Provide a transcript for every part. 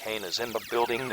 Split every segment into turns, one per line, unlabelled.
Cocaine is in the building.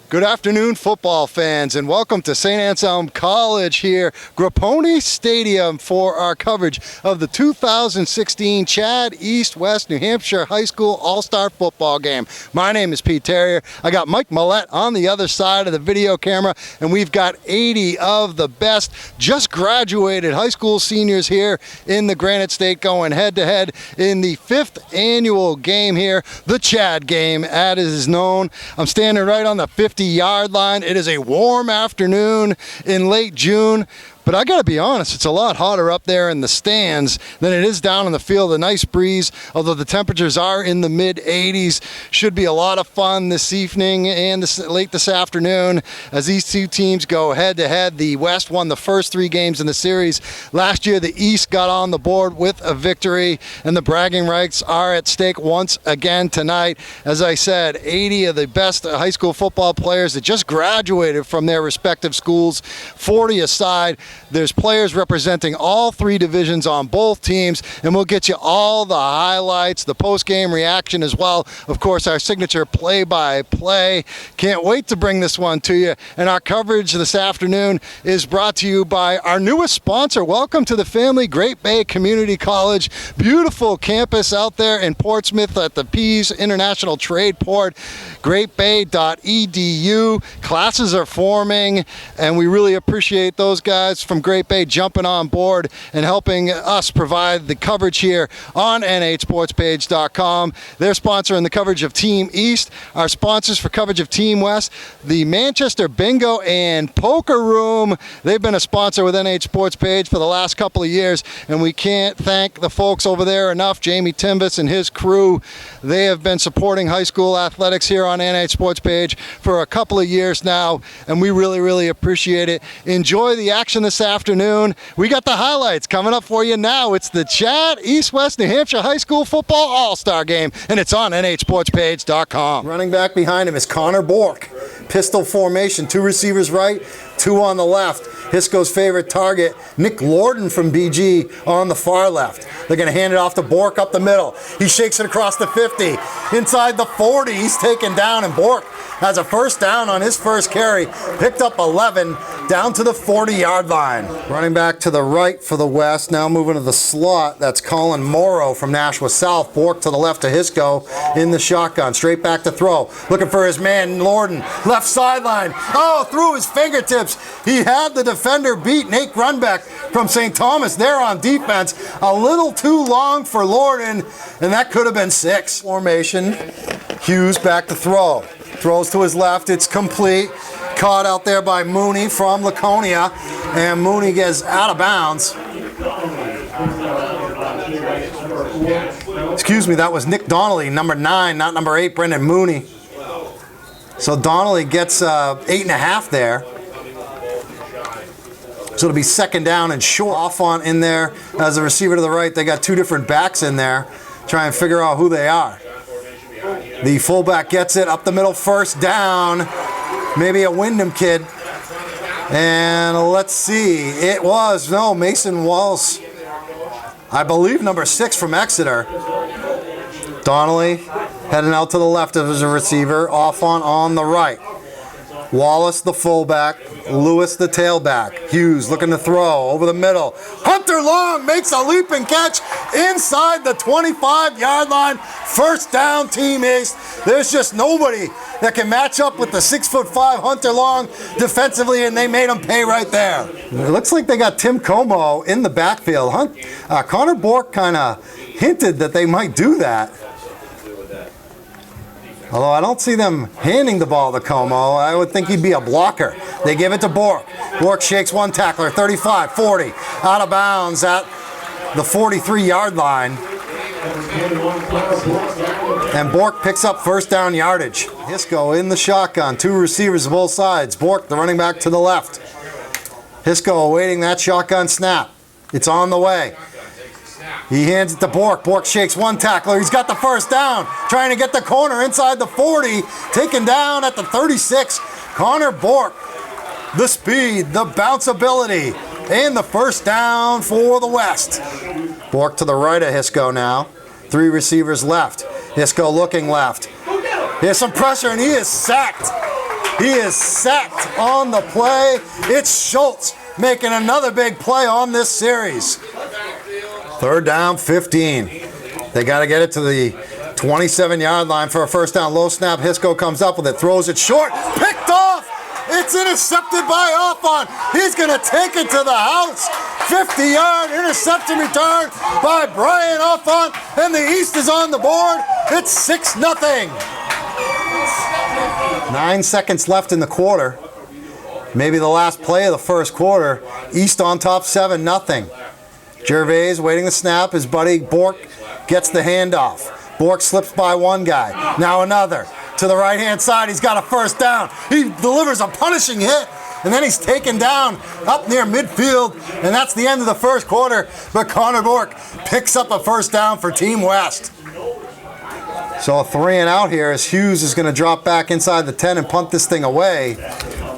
Good afternoon, football fans, and welcome to St. Anselm College here, Grapponi Stadium, for our coverage of the 2016 Chad East-West New Hampshire High School All-Star Football Game. My name is Pete Terrier. I got Mike Millette on the other side of the video camera, and we've got 80 of the best just graduated high school seniors here in the Granite State going head-to-head in the 5th annual game here, the Chad Game, as it is known. I'm standing right on the 50-yard line. It is a warm afternoon in late June, but I gotta be honest, it's a lot hotter up there in the stands than it is down in the field. A nice breeze, although the temperatures are in the mid-80s. Should be a lot of fun this evening and late this afternoon as these two teams go head-to-head. The West won the first 3 games in the series. Last year, the East got on the board with a victory, and the bragging rights are at stake once again tonight. As I said, 80 of the best high school football players that just graduated from their respective schools, 40 aside. There's players representing all 3 divisions on both teams, and we'll get you all the highlights, the post-game reaction as well. Of course, our signature play-by-play. Can't wait to bring this one to you. And our coverage this afternoon is brought to you by our newest sponsor. Welcome to the family, Great Bay Community College. Beautiful campus out there in Portsmouth at the Pease International Trade Port. greatbay.edu. Classes are forming, and we really appreciate those guys from Great Bay jumping on board and helping us provide the coverage here on nhsportspage.com. They're sponsoring the coverage of Team East. Our sponsors for coverage of Team West, the Manchester Bingo and Poker Room. They've been a sponsor with NH Sports Page for the last couple of years, and we can't thank the folks over there enough. Jamie Timbus and his crew, they have been supporting high school athletics here on NH Sports Page for a couple of years now, and we really appreciate it. Enjoy the action this afternoon. We got the highlights coming up for you now. It's the Chad East-West New Hampshire High School Football All-Star Game, and it's on nhsportspage.com. Running back behind him is Connor Bork. Pistol formation, 2 receivers right, 2 on the left. Hisco's favorite target, Nick Lorden from BG, on the far left. They're going to hand it off to Bork up the middle. He shakes it across the 50. Inside the 40, he's taken down, and Bork has a first down on his first carry. Picked up 11 down to the 40-yard line. Running back to the right for the West, now moving to the slot. That's Colin Morrow from Nashua South. Bork to the left to Hisco in the shotgun. Straight back to throw. Looking for his man, Lorden. Left sideline. Oh, through his fingertips. He had the defender beat. Nate Grunbeck from St. Thomas there on defense. A little too long for Lorden, and that could have been 6. Formation. Hughes back to throw. Throws to his left. It's complete. Caught out there by Mooney from Laconia, and Mooney gets out of bounds. Excuse me, that was Nick Donnelly, number 9, not number 8, Brendan Mooney. So Donnelly gets 8.5 there. So it'll be second down and short. Off on in there as a receiver to the right. They got 2 different backs in there. Try and figure out who they are. The fullback gets it up the middle, first down. Maybe a Wyndham kid. And let's see. It was, no, Mason Walsh. I believe number 6 from Exeter. Donnelly heading out to the left as a receiver. Off on the right. Wallace the fullback, Lewis the tailback. Hughes looking to throw over the middle. Hunter Long makes a leap and catch inside the 25-yard line. First down, Team East. There's just nobody that can match up with the 6'5" Hunter Long defensively, and they made him pay right there. It looks like they got Tim Como in the backfield. Connor Bork kind of hinted that they might do that. Although I don't see them handing the ball to Como. I would think he'd be a blocker. They give it to Bork. Bork shakes one tackler, 35, 40, out of bounds at the 43-yard line. And Bork picks up first down yardage. Hisco in the shotgun, 2 receivers both sides. Bork, the running back, to the left. Hisco awaiting that shotgun snap. It's on the way. He hands it to Bork. Bork shakes one tackler. He's got the first down. Trying to get the corner inside the 40. Taken down at the 36. Connor Bork. The speed, the bounceability, and the first down for the West. Bork to the right of Hisco now. 3 receivers left. Hisco looking left. Here's some pressure, and he is sacked. He is sacked on the play. It's Schultz making another big play on this series. 3rd down, 15. They got to get it to the 27-yard line for a first down. Low snap. Hisco comes up with it, throws it short, picked off. It's intercepted by Offon. He's going to take it to the house. 50-yard interception return by Brian Offon, and the East is on the board. It's 6-0. 9 seconds left in the quarter. Maybe the last play of the first quarter. East on top, 7-0. Gervais waiting the snap. His buddy Bork gets the handoff. Bork slips by one guy. Now another. To the right-hand side, he's got a first down. He delivers a punishing hit, and then he's taken down up near midfield, and that's the end of the first quarter. But Connor Bork picks up a first down for Team West. So a 3 and out here as Hughes is going to drop back inside the 10 and punt this thing away.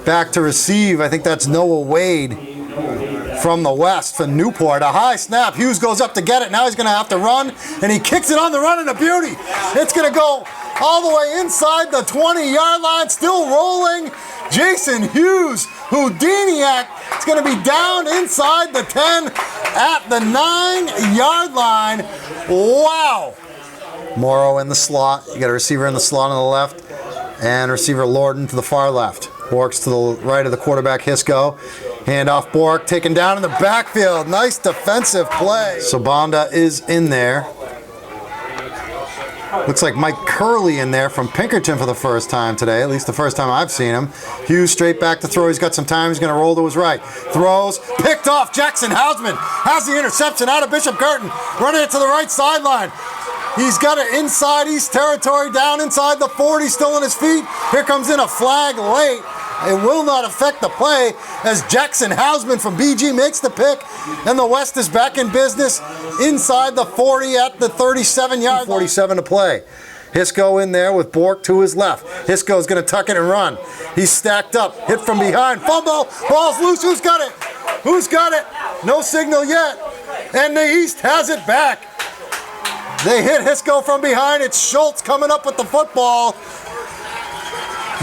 Back to receive. I think that's Noah Wade from the West for Newport. A high snap. Hughes goes up to get it. Now he's going to have to run, and he kicks it on the run, and a beauty. It's going to go all the way inside the 20-yard line, still rolling. Jason Hughes, Houdiniac, is going to be down inside the 10 at the 9-yard line. Wow. Morrow in the slot. You got a receiver in the slot on the left, and receiver Lorden to the far left. Bork's to the right of the quarterback, Hisco. Handoff Bork, taken down in the backfield. Nice defensive play. Sabanda is in there. Looks like Mike Curley in there from Pinkerton for the first time today, at least the first time I've seen him. Hughes straight back to throw. He's got some time. He's going to roll to his right. Throws. Picked off. Jackson Hausman has the interception out of Bishop Curtin. Running it to the right sideline. He's got it inside East territory, down inside the 40, still on his feet. Here comes in a flag late. It will not affect the play as Jackson Hausman from BG makes the pick, and the West is back in business inside the 40 at the 37-yard line. 47 to play. Hisco in there with Bork to his left. Hisco's going to tuck it and run. He's stacked up. Hit from behind. Fumble. Ball's loose. Who's got it? Who's got it? No signal yet. And the East has it back. They hit Hisco from behind. It's Schultz coming up with the football.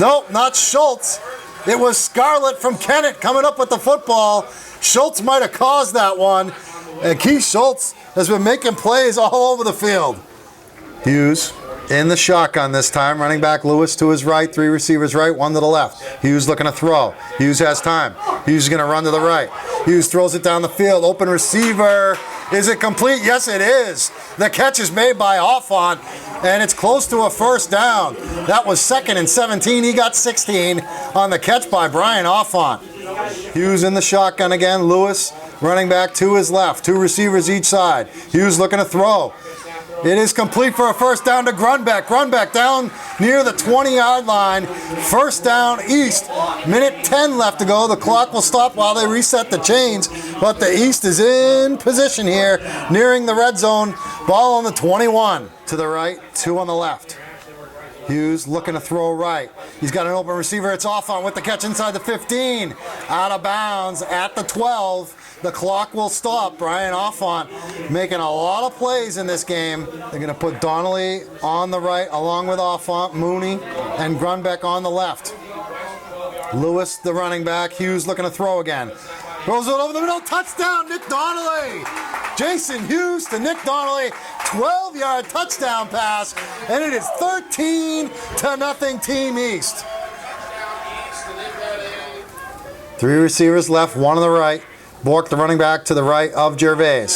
Nope, not Schultz. It was Scarlett from Kennett coming up with the football. Schultz might have caused that one. And Keith Schultz has been making plays all over the field. Hughes in the shotgun this time. Running back Lewis to his right. 3 receivers right, 1 to the left. Hughes looking to throw. Hughes has time. Hughes is going to run to the right. Hughes throws it down the field. Open receiver. Is it complete? Yes, it is. The catch is made by Offon, and it's close to a first down. That was 2nd and 17. He got 16 on the catch by Brian Offon. Hughes in the shotgun again. Lewis running back to his left. 2 receivers each side. Hughes looking to throw. It is complete for a first down to Grunbeck. Grunbeck down near the 20-yard line. First down East. Minute 10 left to go. The clock will stop while they reset the chains. But the East is in position here, nearing the red zone. Ball on the 21. To the right, 2 on the left. Hughes looking to throw right. He's got an open receiver. It's Offon with the catch inside the 15. Out of bounds at the 12. The clock will stop. Brian Offon making a lot of plays in this game. They're going to put Donnelly on the right along with Offon, Mooney, and Grunbeck on the left. Lewis, the running back. Hughes looking to throw again. Throws it over the middle. Touchdown, Nick Donnelly. Jason Hughes to Nick Donnelly. 12-yard touchdown pass, and it is 13-0 Team East. 3 receivers left, 1 on the right. Bork, the running back, to the right of Gervais.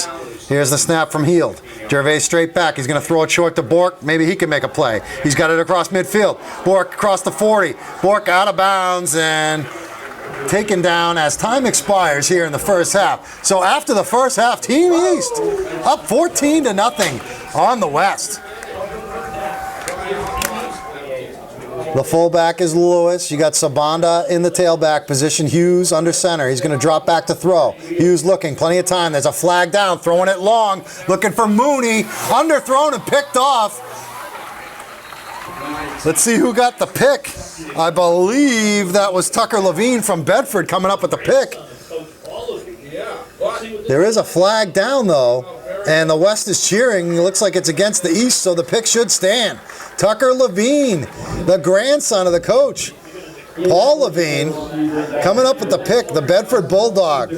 Here's the snap from Heald. Gervais straight back. He's going to throw it short to Bork. Maybe he can make a play. He's got it across midfield. Bork across the 40. Bork out of bounds and taken down as time expires here in the first half. So after the first half, Team East up 14-0 on the West. The fullback is Lewis. You got Sabanda in the tailback position. Hughes under center. He's going to drop back to throw. Hughes looking. Plenty of time. There's a flag down. Throwing it long. Looking for Mooney. Underthrown and picked off. Let's see who got the pick. I believe that was Tucker Levine from Bedford coming up with the pick. There is a flag down, though, and the West is cheering. It looks like it's against the East, so the pick should stand. Tucker Levine, the grandson of the coach, Paul Levine, coming up with the pick, the Bedford Bulldog.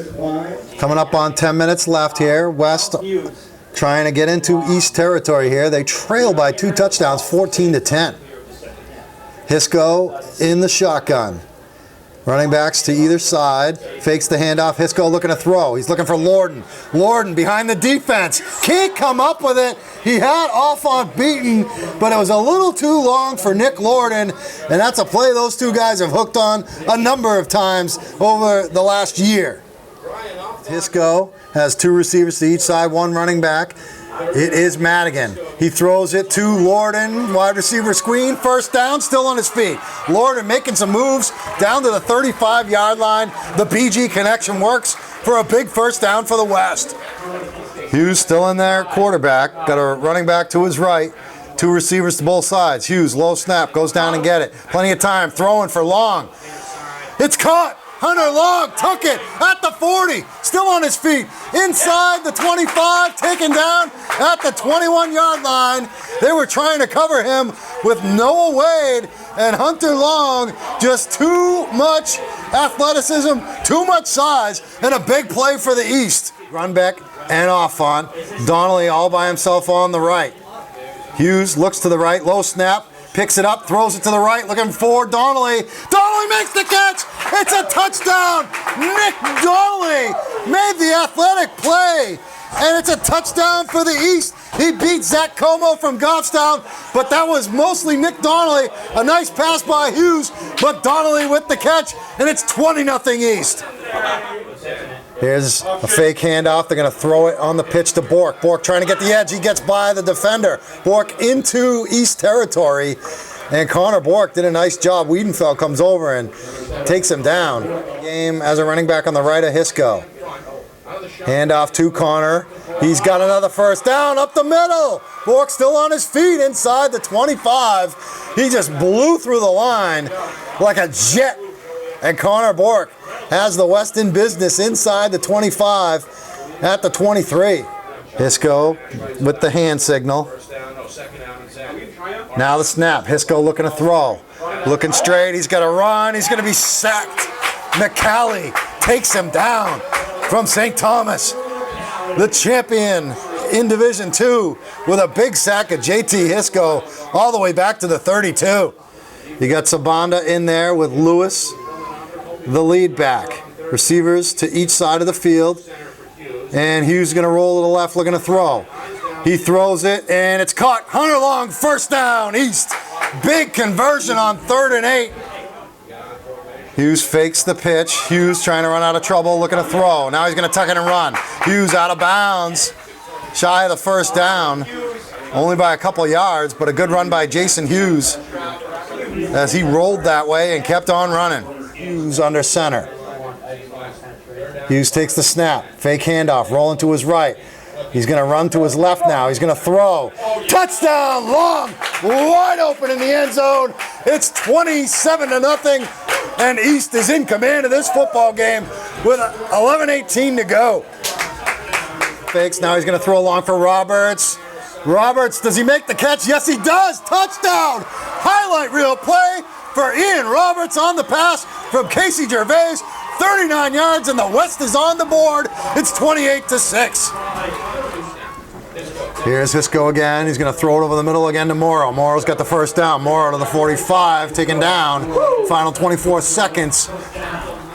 Coming up on 10 minutes left here. West trying to get into East territory here. They trail by 2 touchdowns, 14-10. Hisco in the shotgun. Running backs to either side. Fakes the handoff. Hisco looking to throw. He's looking for Lorden. Lorden behind the defense. Can't come up with it. He had off on Beaton, but it was a little too long for Nick Lorden, and that's a play those two guys have hooked on a number of times over the last year. Hisco has 2 receivers to each side, 1 running back. It is Madigan. He throws it to Lorden. Wide receiver screen. First down, still on his feet. Lorden making some moves down to the 35-yard line. The BG connection works for a big first down for the West. Hughes still in there, quarterback. Got a running back to his right. 2 receivers to both sides. Hughes, low snap, goes down and get it. Plenty of time, throwing for Long. It's caught. Hunter Long took it at the 40, still on his feet, inside the 25, taken down at the 21-yard line. They were trying to cover him with Noah Wade, and Hunter Long, just too much athleticism, too much size, and a big play for the East. Run back and off on. Donnelly all by himself on the right. Hughes looks to the right, low snap. Picks it up, throws it to the right, looking for Donnelly. Donnelly makes the catch. It's a touchdown. Nick Donnelly made the athletic play, and it's a touchdown for the East. He beat Zach Como from Goffstown, but that was mostly Nick Donnelly. A nice pass by Hughes, but Donnelly with the catch, and it's 20-0 East. Here's a fake handoff. They're going to throw it on the pitch to Bork. Bork trying to get the edge. He gets by the defender. Bork into East territory. And Connor Bork did a nice job. Wiedenfeld comes over and takes him down. Game as a running back on the right of Hisco. Handoff to Connor. He's got another first down up the middle. Bork still on his feet inside the 25. He just blew through the line like a jet. And Connor Bork has the West in business inside the 25 at the 23. Hisco with the hand signal. Now the snap. Hisco looking to throw. Looking straight. He's got to run. He's going to be sacked. McCallie takes him down from St. Thomas. The champion in Division II with a big sack of JT Hisco all the way back to the 32. You got Sabanda in there with Lewis, the lead back. Receivers to each side of the field. And Hughes is going to roll to the left, looking to throw. He throws it, and it's caught. Hunter Long, first down, East. Big conversion on 3rd and 8. Hughes fakes the pitch. Hughes trying to run out of trouble, looking to throw. Now he's going to tuck it and run. Hughes out of bounds. Shy of the first down. Only by a couple yards, but a good run by Jason Hughes as he rolled that way and kept on running. Hughes under center. Hughes takes the snap. Fake handoff. Rolling to his right. He's going to run to his left now. He's going to throw. Touchdown! Long! Wide open in the end zone. It's 27-0. And East is in command of this football game with 11:18 to go. Fakes. Now he's going to throw long for Roberts. Roberts, does he make the catch? Yes, he does. Touchdown! Highlight reel play for Ian Roberts on the pass from Casey Gervais. 39 yards, and the West is on the board. It's 28-6. Here's Hisco again. He's going to throw it over the middle again to Morrow. Morrow's got the first down. Morrow to the 45, taken down. Final 24 seconds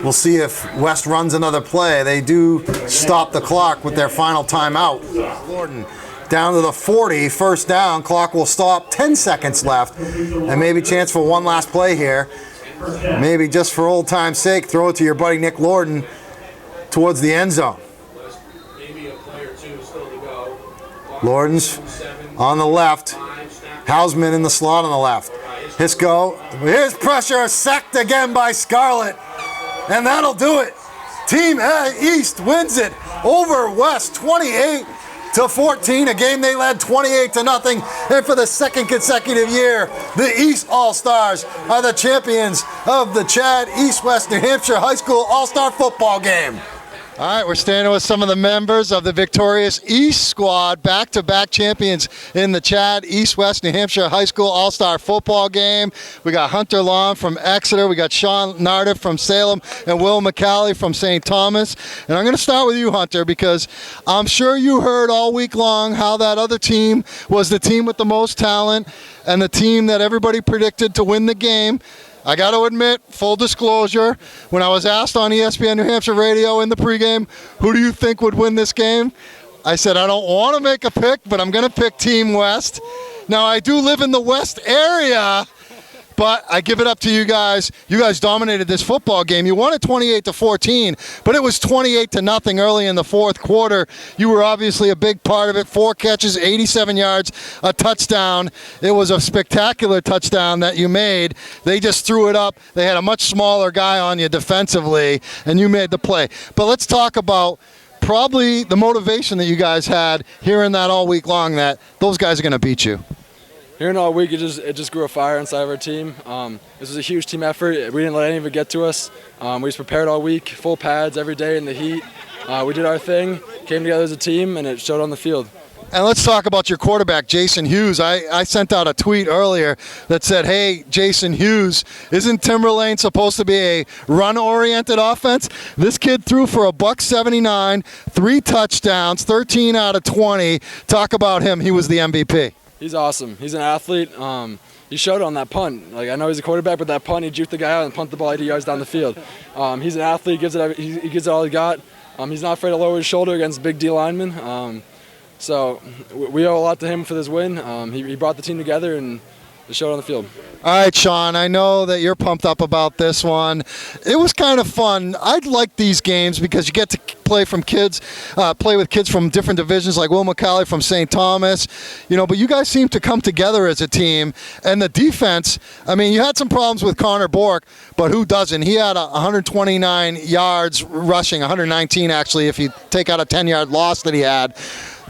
We'll see if West runs another play. They do stop the clock with their final timeout. Gordon down to the 40, first down. Clock will stop, 10 seconds left. And maybe chance for one last play here. Maybe just for old time's sake, throw it to your buddy Nick Lorden towards the end zone. Lorden's on the left. Hausman in the slot on the left. Hisco, here's pressure, sacked again by Scarlett. And that'll do it. Team East wins it over West 28-14, a game they led 28-0. And for the second consecutive year, the East All-Stars are the champions of the Chad East-West New Hampshire High School All-Star Football Game. All right, we're standing with some of the members of the victorious East squad, back-to-back champions in the Chad East-West New Hampshire High School All-Star Football Game. We got Hunter Long from Exeter, we got Sean Nardiff from Salem, and Will McCallie from St. Thomas. And I'm going to start with you, Hunter, because I'm sure you heard all week long how that other team was the team with the most talent and the team that everybody predicted to win the game. I got to admit, full disclosure, when I was asked on ESPN New Hampshire Radio in the pregame, who do you think would win this game? I said, I don't want to make a pick, but I'm going to pick Team West. Now, I do live in the West area, but I give it up to you guys. You guys dominated this football game. You won it 28-14, but it was 28-0 early in the fourth quarter. You were obviously a big part of it. 4 catches, 87 yards, a touchdown. It was a spectacular touchdown that you made. They just threw it up. They had a much smaller guy on you defensively, and you made the play. But let's talk about probably the motivation that you guys had hearing that all week long, that those guys are going to beat you.
Hearing all week, it just grew a fire inside of our team. This was a huge team effort. We didn't let any of it get to us. We just prepared all week, full pads every day in the heat. We did our thing, came together as a team, and it showed on the field.
And let's talk about your quarterback, Jason Hughes. I sent out a tweet earlier that said, hey, Jason Hughes, isn't Timberlane supposed to be a run-oriented offense? This kid threw for $179, 3 touchdowns, 13 out of 20. Talk about him. He was the MVP.
He's awesome. He's an athlete. He showed on that punt. Like, I know he's a quarterback, but that punt, he juked the guy out and punted the ball 80 yards down the field. He's an athlete. He gives it all he got. He's not afraid to lower his shoulder against big D linemen. So we owe a lot to him for this win. He brought the team together and it showed on the field.
All right, Sean, I know that you're pumped up about this one. It was kind of fun. I like these games because you get to play with kids from different divisions, like Will McCallie from St. Thomas. But you guys seem to come together as a team. And the defense, I mean, you had some problems with Connor Bork, but who doesn't? He had 129 yards rushing, 119 actually, if you take out a 10-yard loss that he had.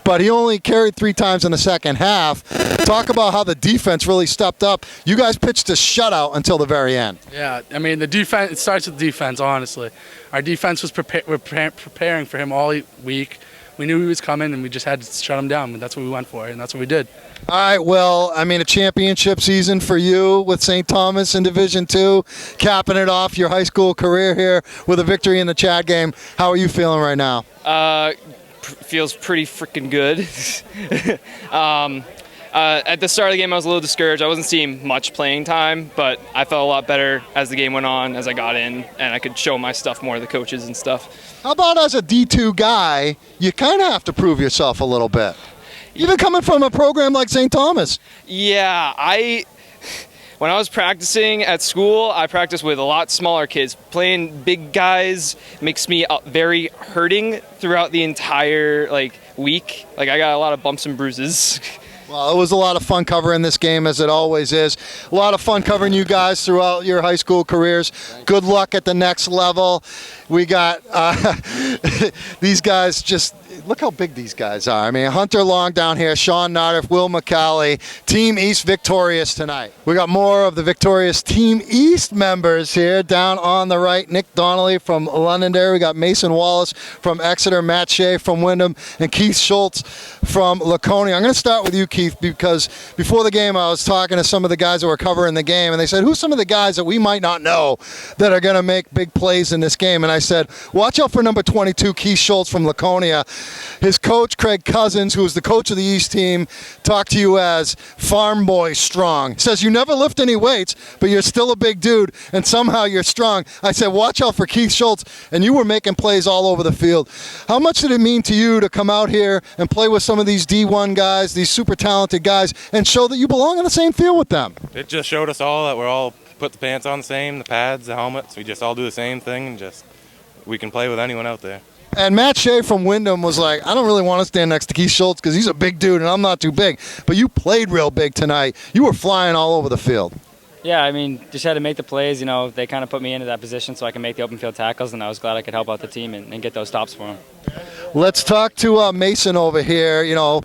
But he only carried 3 times in the second half. Talk about how the defense really stepped up. You guys pitched a shutout until the very end.
Yeah, I mean, the defense, it starts with the defense, honestly. Our defense was preparing for him all week. We knew he was coming, and we just had to shut him down. And that's what we went for, and that's what we did.
All right, well, I mean, a championship season for you with St. Thomas in Division II, capping it off your high school career here with a victory in the Chad game. How are you feeling right now?
Feels pretty freaking good. At the start of the game, I was a little discouraged. I wasn't seeing much playing time, but I felt a lot better as the game went on, as I got in, and I could show my stuff more to the coaches and stuff.
How about as a D2 guy, you kind of have to prove yourself a little bit, even coming from a program like St. Thomas?
Yeah, when I was practicing at school, I practiced with a lot smaller kids. Playing big guys makes me very hurting throughout the entire week. I got a lot of bumps and bruises.
Well, it was a lot of fun covering this game, as it always is. A lot of fun covering you guys throughout your high school careers. Good luck at the next level. We got these guys just... Look how big these guys are. I mean, Hunter Long down here, Sean Nardiff, Will McCallie. Team East victorious tonight. We got more of the victorious Team East members here. Down on the right, Nick Donnelly from Londonderry. We got Mason Wallace from Exeter, Matt Shea from Wyndham, and Keith Schultz from Laconia. I'm going to start with you, Keith, because before the game I was talking to some of the guys that were covering the game, and they said, who's some of the guys that we might not know that are going to make big plays in this game? And I said, watch out for number 22, Keith Schultz from Laconia. His coach, Craig Cousins, who is the coach of the East team, talked to you as farm boy strong. He says, you never lift any weights, but you're still a big dude, and somehow you're strong. I said, watch out for Keith Schultz, and you were making plays all over the field. How much did it mean to you to come out here and play with some of these D1 guys, these super talented guys, and show that you belong on the same field with them?
It just showed us all that we're all put the pants on the same, the pads, the helmets. We just all do the same thing, and just we can play with anyone out there.
And Matt Shea from Wyndham was like, I don't really want to stand next to Keith Schultz because he's a big dude and I'm not too big. But you played real big tonight. You were flying all over the field.
Yeah, I mean, just had to make the plays. You know, they kind of put me into that position so I can make the open field tackles, and I was glad I could help out the team and get those stops for them.
Let's talk to Mason over here. You know,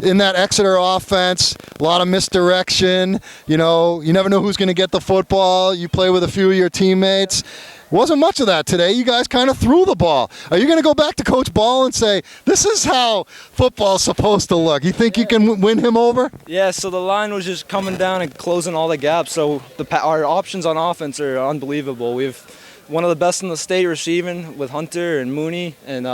in that Exeter offense, a lot of misdirection. You know, you never know who's going to get the football. You play with a few of your teammates. Wasn't much of that today. You guys kind of threw the ball. Are you going to go back to Coach Ball and say, this is how football's supposed to look? You think you can win him over?
Yeah, so the line was just coming down and closing all the gaps. So our options on offense are unbelievable. We have one of the best in the state receiving with Hunter and Mooney, and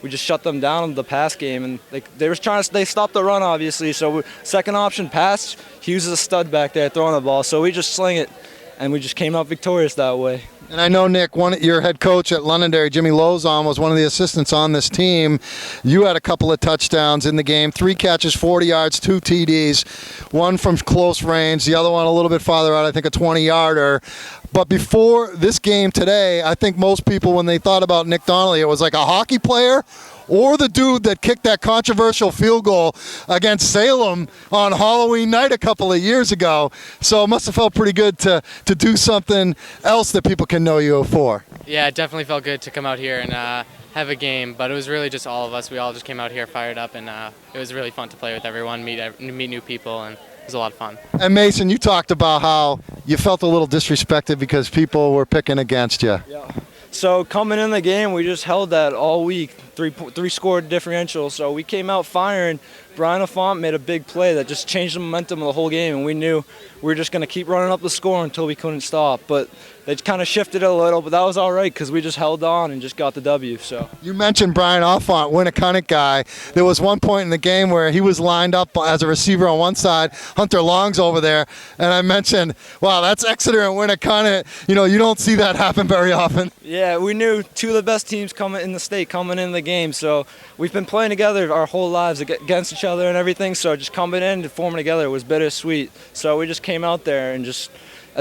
we just shut them down in the pass game. And they stopped the run, obviously. So second option pass, Hughes is a stud back there throwing the ball. So we just sling it, and we just came out victorious that way.
And I know, Nick, your head coach at Londonderry, Jimmy Lozon, was one of the assistants on this team. You had a couple of touchdowns in the game, 3 catches, 40 yards, 2 TDs, one from close range, the other one a little bit farther out, I think a 20-yarder. But before this game today, I think most people, when they thought about Nick Donnelly, it was like a hockey player or the dude that kicked that controversial field goal against Salem on Halloween night a couple of years ago. So it must have felt pretty good to do something else that people can know you for.
Yeah, it definitely felt good to come out here and have a game, but it was really just all of us. We all just came out here fired up, and it was really fun to play with everyone, meet new people, and it was a lot of fun. And
Mason, you talked about how you felt a little disrespected because people were picking against you.
Yeah. So coming in the game, we just held that all week, three score differential. So we came out firing. Brian Affont made a big play that just changed the momentum of the whole game, and we knew we were just going to keep running up the score until we couldn't stop. But they kind of shifted it a little, but that was all right because we just held on and just got the W. So
you mentioned Brian Affont, Winnicott guy. There was one point in the game where he was lined up as a receiver on one side, Hunter Long's over there, and I mentioned, wow, that's Exeter and Winnicott. You know, you don't see that happen very often.
Yeah, we knew 2 of the best teams coming in the state coming in the game, so we've been playing together our whole lives against each other and everything, so just coming in and forming together was bittersweet. So we just came out there and just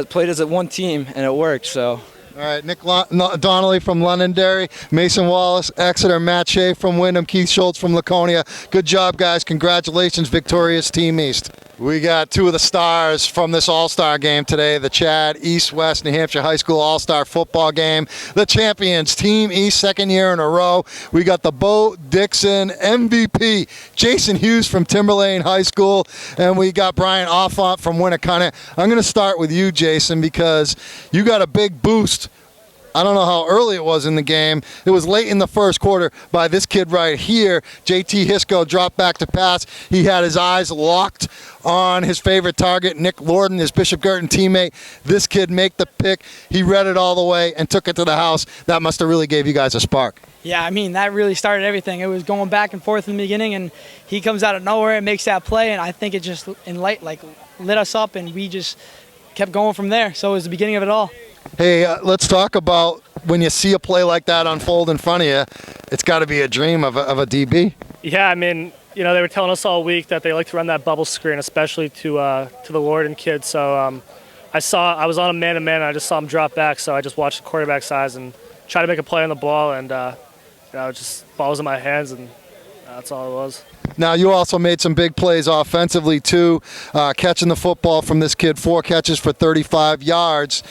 played as one team, and it worked. So.
All right, Nick Donnelly from Londonderry, Mason Wallace, Exeter, Matt Shea from Wyndham, Keith Schultz from Laconia. Good job, guys. Congratulations, victorious Team East. We got 2 of the stars from this All-Star game today, the Chad East-West New Hampshire High School All-Star football game. The champions, Team East, 2nd year in a row. We got the Bo Dixon MVP, Jason Hughes from Timberlane High School, and we got Brian Affont from Winnicott. I'm going to start with you, Jason, because you got a big boost. I don't know how early it was in the game. It was late in the first quarter by this kid right here. JT Hisco dropped back to pass. He had his eyes locked on his favorite target, Nick Lorden, his Bishop Girton teammate. This kid make the pick. He read it all the way and took it to the house. That must have really gave you guys a spark.
Yeah, I mean, that really started everything. It was going back and forth in the beginning, and he comes out of nowhere and makes that play, and I think it just lit us up, and we just kept going from there. So it was the beginning of it all.
Hey, let's talk about when you see a play like that unfold in front of you. It's got to be a dream of a DB.
Yeah, I mean, you know, they were telling us all week that they like to run that bubble screen, especially to the Lorden kid. So I was on a man-to-man, and I just saw him drop back. So I just watched the quarterback size and try to make a play on the ball, and just ball was in my hands, and that's all it was.
Now, you also made some big plays offensively, too, catching the football from this kid, 4 catches for 35 yards.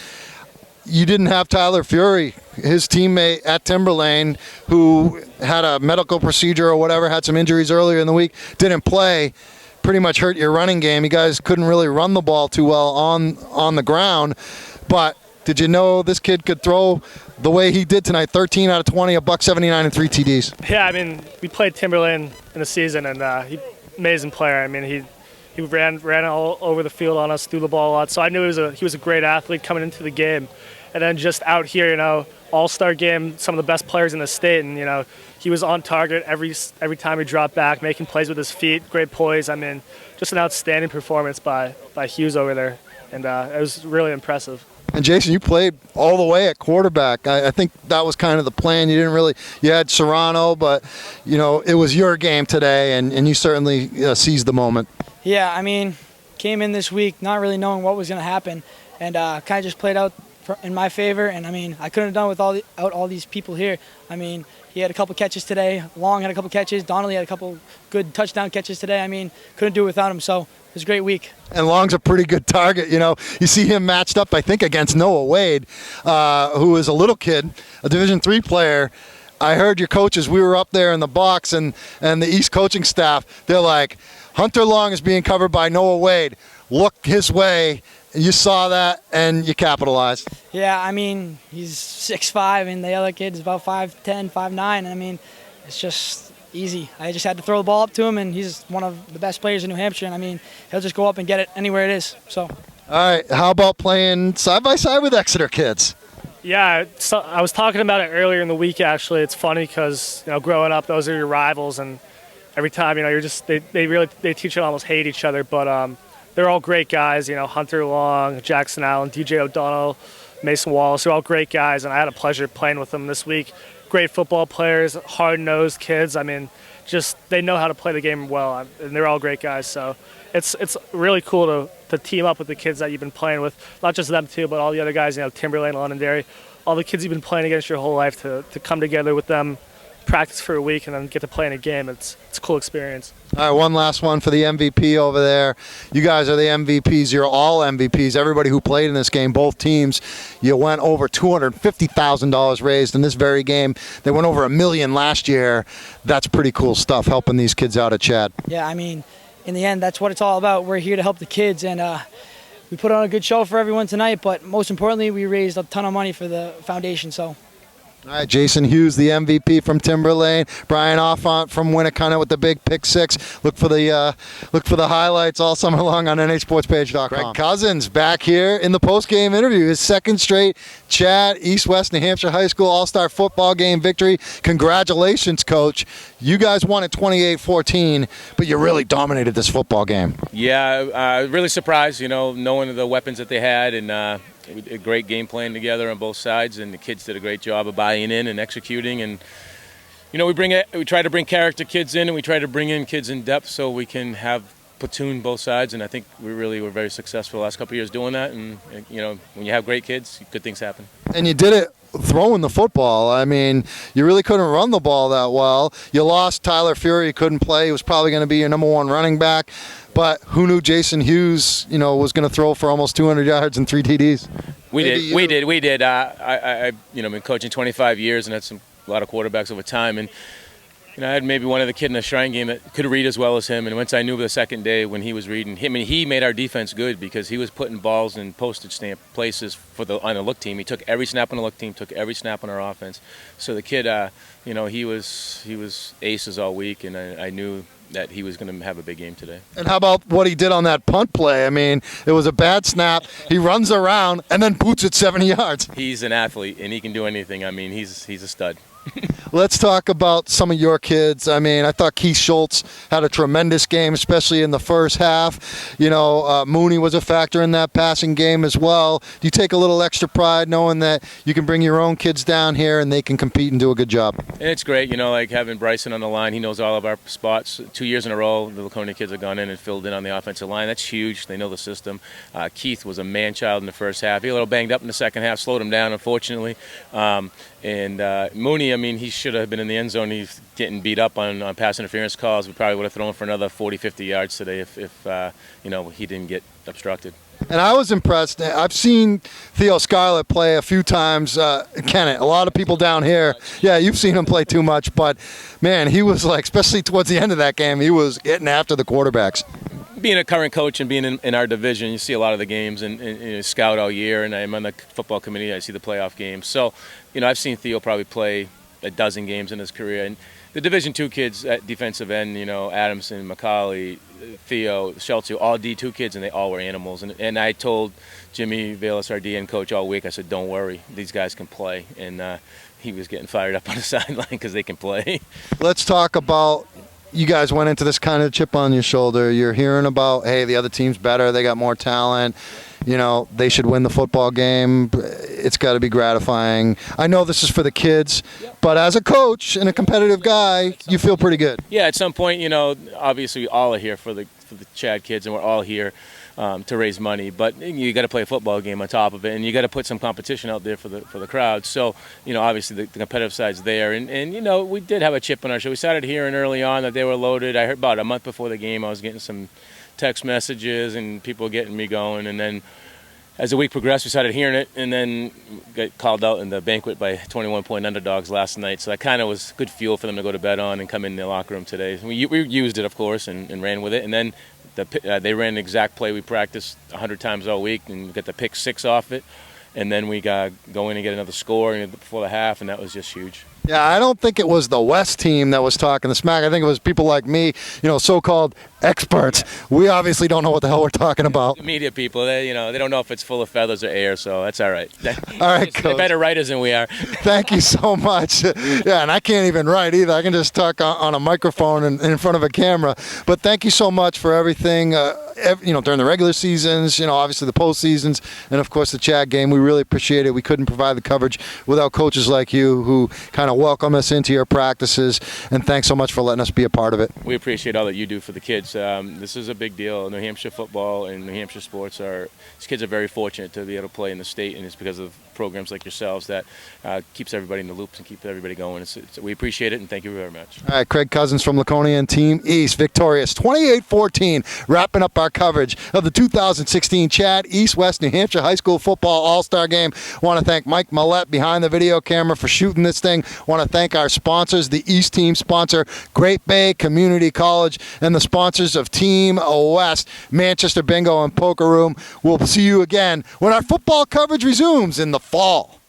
You didn't have Tyler Fury, his teammate at Timberlane, who had a medical procedure or whatever, had some injuries earlier in the week, didn't play, pretty much hurt your running game. You guys couldn't really run the ball too well on the ground. But did you know this kid could throw the way he did tonight, 13 out of 20, $179 and 3 TDs?
Yeah, I mean, we played Timberlane in the season, and he's an amazing player. I mean, he ran all over the field on us, threw the ball a lot. So I knew he was a great athlete coming into the game. And then just out here, you know, all-star game, some of the best players in the state, and he was on target every time he dropped back, making plays with his feet, great poise. I mean, just an outstanding performance by Hughes over there, and it was really impressive.
And Jason, you played all the way at quarterback. I think that was kind of the plan. You had Serrano, but it was your game today, and you certainly seized the moment.
Yeah, I mean, came in this week not really knowing what was going to happen, and kind of just played out in my favor. And I mean, I couldn't have done without all these people here. I mean, he had a couple catches today. Long had a couple catches. Donnelly had a couple good touchdown catches today. I mean, couldn't do it without him. So it was a great week. And
Long's a pretty good target. You see him matched up, I think, against Noah Wade, who is a little kid, a Division III player. I heard your coaches. We were up there in the box, and the East coaching staff. They're like, Hunter Long is being covered by Noah Wade. Look his way. You saw that, and you capitalized.
Yeah, I mean, he's 6'5", and the other kid's about 5'10", 5'9". I mean, it's just easy. I just had to throw the ball up to him, and he's one of the best players in New Hampshire. And I mean, he'll just go up and get it anywhere it is. So. All
right, how about playing side-by-side with Exeter kids?
Yeah, so I was talking about it earlier in the week, actually. It's funny because, growing up, those are your rivals, and every time, you're just, they teach you to almost hate each other, but they're all great guys, Hunter Long, Jackson Allen, DJ O'Donnell, Mason Wallace, they're all great guys, and I had a pleasure playing with them this week. Great football players, hard-nosed kids. I mean, just they know how to play the game well, and they're all great guys. So it's really cool to team up with the kids that you've been playing with, not just them too, but all the other guys, Timberlane, Londonderry, all the kids you've been playing against your whole life, to come together with them, practice for a week, and then get to play in a game. It's a cool experience.
All right, one last one for the MVP over there. You guys are the MVPs. You're all MVPs. Everybody who played in this game, both teams, you went over $250,000 raised in this very game. They went over $1 million last year. That's pretty cool stuff, helping these kids out at Chad.
Yeah, I mean, in the end, that's what it's all about. We're here to help the kids, and we put on a good show for everyone tonight, but most importantly, we raised a ton of money for the foundation. So.
All right, Jason Hughes, the MVP from Timberlane. Brian Offont from Winnicott with the big pick six. Look for the highlights all summer long on NHSportsPage.com. Greg Cousins back here in the post-game interview. His second straight Chad East-West New Hampshire High School All-Star football game victory. Congratulations, Coach. You guys won at 28-14, but you really dominated this football game.
Yeah, really surprised, knowing the weapons that they had, and we did a great game plan together on both sides, and the kids did a great job of buying in and executing. And we try to bring character kids in, and we try to bring in kids in depth so we can have platoon both sides. And I think we really were very successful the last couple of years doing that. And when you have great kids, good things happen.
And you did it throwing the football. I mean, you really couldn't run the ball that well. You lost Tyler Fury. He couldn't play. He was probably going to be your number one running back. But who knew Jason Hughes, was going to throw for almost 200 yards and 3 TDs?
We did. I've been coaching 25 years and had a lot of quarterbacks over time. And I had maybe one other kid in the Shrine game that could read as well as him. And once I knew the second day when he was reading, he made our defense good because he was putting balls in postage stamp places on the look team. He took every snap on the look team, took every snap on our offense. So the kid, he was aces all week, and I knew that he was going to have a big game today.
And how about what he did on that punt play? I mean, it was a bad snap. He runs around and then boots it 70 yards.
He's an athlete, and he can do anything. I mean, he's a stud.
Let's talk about some of your kids. I mean, I thought Keith Schultz had a tremendous game, especially in the first half. Mooney was a factor in that passing game as well. Do you take a little extra pride knowing that you can bring your own kids down here and they can compete and do a good job?
And it's great, like having Bryson on the line. He knows all of our spots. 2 years in a row, the Laconia kids have gone in and filled in on the offensive line. That's huge. They know the system. Keith was a man-child in the first half. He a little banged up in the second half, slowed him down, unfortunately. And Mooney, he should have been in the end zone. He's getting beat up on pass interference calls. We probably would have thrown for another 40, 50 yards today if he didn't get obstructed.
And I was impressed. I've seen Theo Scarlett play a few times. Kennett, a lot of people down here. Yeah, you've seen him play too much. But, man, he was especially towards the end of that game, he was getting after the quarterbacks.
Being a current coach and being in our division, you see a lot of the games and scout all year, and I'm on the football committee. I see the playoff games. So, I've seen Theo probably play a dozen games in his career, and the Division II kids at defensive end, Adamson, McCauley, Theo, Schultz, all D2 kids, and they all were animals. And I told Jimmy Velas, our DN coach, all week, I said, don't worry, these guys can play. And he was getting fired up on the sideline because they can play.
Let's talk about, you guys went into this kind of chip on your shoulder. You're hearing about, hey, the other team's better, they got more talent. They should win the football game. It's got to be gratifying. I know this is for the kids, but as a coach and a competitive guy, you feel pretty good.
Yeah, at some point, obviously we all are here for the Chad kids, and we're all here to raise money. But you got to play a football game on top of it, and you got to put some competition out there for the crowd. So, obviously the competitive side's there, and we did have a chip on our shoulder. We started hearing early on that they were loaded. I heard about a month before the game, I was getting some text messages and people getting me going, and then as the week progressed we started hearing it, and then got called out in the banquet by 21-point underdogs last night, so that kind of was good fuel for them to go to bed on and come in the locker room today. We used it, of course, and ran with it, and then they ran the exact play we practiced 100 times all week and got the pick 6 off it, and then we got go in and get another score before the half, and that was just huge.
Yeah, I don't think it was the West team that was talking the smack. I think it was people like me, so-called experts. We obviously don't know what the hell we're talking about.
The media people, they don't know if it's full of feathers or air, so that's all right.
All right, Coach.
They're better writers than we are.
Thank you so much. Yeah, and I can't even write either. I can just talk on a microphone and in front of a camera. But thank you so much for everything, during the regular seasons, obviously the postseasons, and of course the Chad game. We really appreciate it. We couldn't provide the coverage without coaches like you who kind of welcome us into your practices, and thanks so much for letting us be a part of it.
We appreciate all that you do for the kids. This is a big deal. New Hampshire football and New Hampshire sports these kids are very fortunate to be able to play in the state, and it's because of programs like yourselves that keeps everybody in the loops and keeps everybody going. We appreciate it, and thank you very much.
All right, Craig Cousins from Laconia and Team East, victorious 28-14, wrapping up our coverage of the 2016 Chad East-West New Hampshire High School Football All-Star Game. Want to thank Mike Millette behind the video camera for shooting this thing. Want to thank our sponsors, the East Team sponsor, Great Bay Community College, and the sponsors of Team West, Manchester Bingo and Poker Room. We'll see you again when our football coverage resumes in the fall.